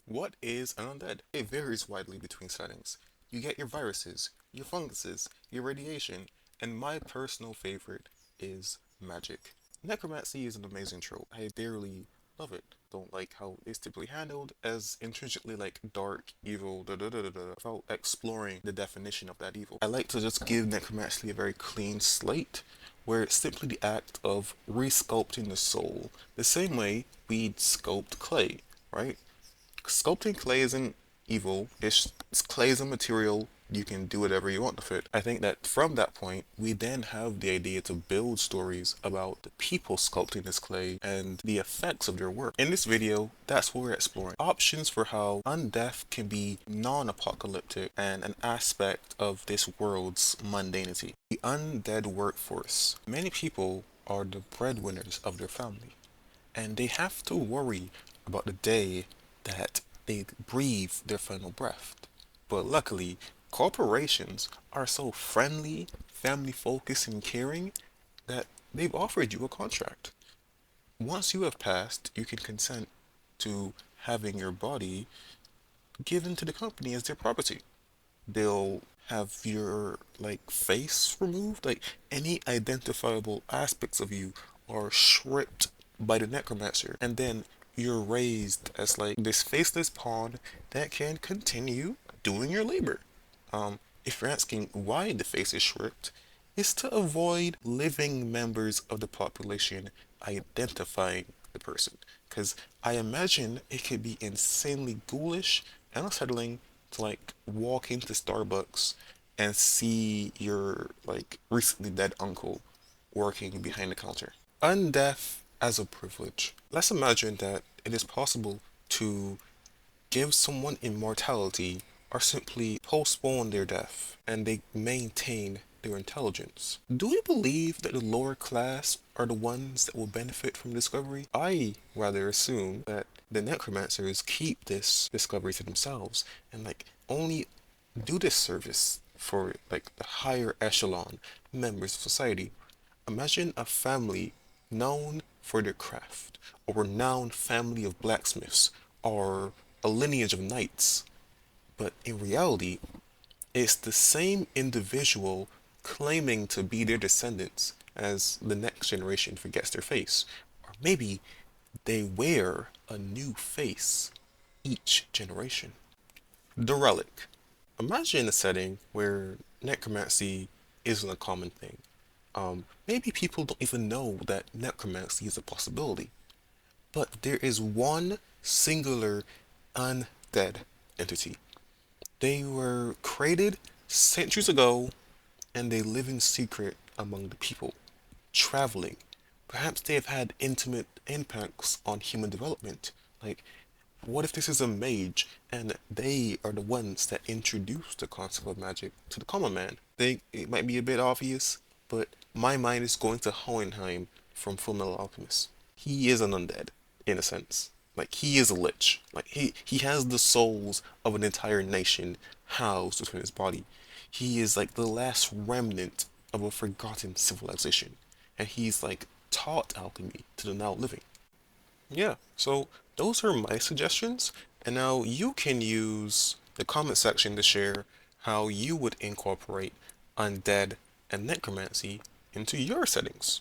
What is an undead? It varies widely between settings. You get your viruses, your funguses, your radiation, and my personal favorite is magic. Necromancy is an amazing trope. I dearly love it. Don't like how it's typically handled as intrinsically like dark, evil, da da da da da, without exploring the definition of that evil. I like to just give necromancy a very clean slate, where it's simply the act of resculpting the soul, the same way we'd sculpt clay, right? Sculpting clay isn't evil. Clay is a material. You can do whatever you want with it. I think that from that point, we then have the idea to build stories about the people sculpting this clay and the effects of their work. In this video, that's what we're exploring. Options for how undeath can be non-apocalyptic and an aspect of this world's mundanity. The undead workforce. Many people are the breadwinners of their family, and they have to worry about the day that they breathe their final breath. But luckily, corporations are so friendly, family focused, and caring that they've offered you a contract. Once you have passed, you can consent to having your body given to the company as their property. They'll have your like face removed, like any identifiable aspects of you are stripped by the necromancer, and then you're raised as like this faceless pawn that can continue doing your labor. If you're asking why the face is stripped, it's to avoid living members of the population identifying the person. Because I imagine it could be insanely ghoulish and unsettling to like walk into Starbucks and see your like recently dead uncle working behind the counter. Undeath as a privilege. Let's imagine that it is possible to give someone immortality or simply postpone their death and they maintain their intelligence. Do we believe that the lower class are the ones that will benefit from discovery? I rather assume that the necromancers keep this discovery to themselves and like only do this service for like the higher echelon members of society. Imagine a family known for their craft, a renowned family of blacksmiths, or a lineage of knights. But in reality, it's the same individual claiming to be their descendants as the next generation forgets their face. Or maybe they wear a new face each generation. The Relic. Imagine a setting where necromancy isn't a common thing. Maybe people don't even know that necromancy is a possibility. But there is one singular undead entity. They were created centuries ago and they live in secret among the people, traveling. Perhaps they have had intimate impacts on human development. Like, what if this is a mage and they are the ones that introduced the concept of magic to the common man? Think it might be a bit obvious, but my mind is going to Hohenheim from Fullmetal Alchemist. He is an undead, in a sense. Like he is a lich. Like he has the souls of an entire nation housed within his body. He is like the last remnant of a forgotten civilization, and he's like taught alchemy to the now living. Yeah, so those are my suggestions, and now you can use the comment section to share how you would incorporate undead and necromancy into your settings.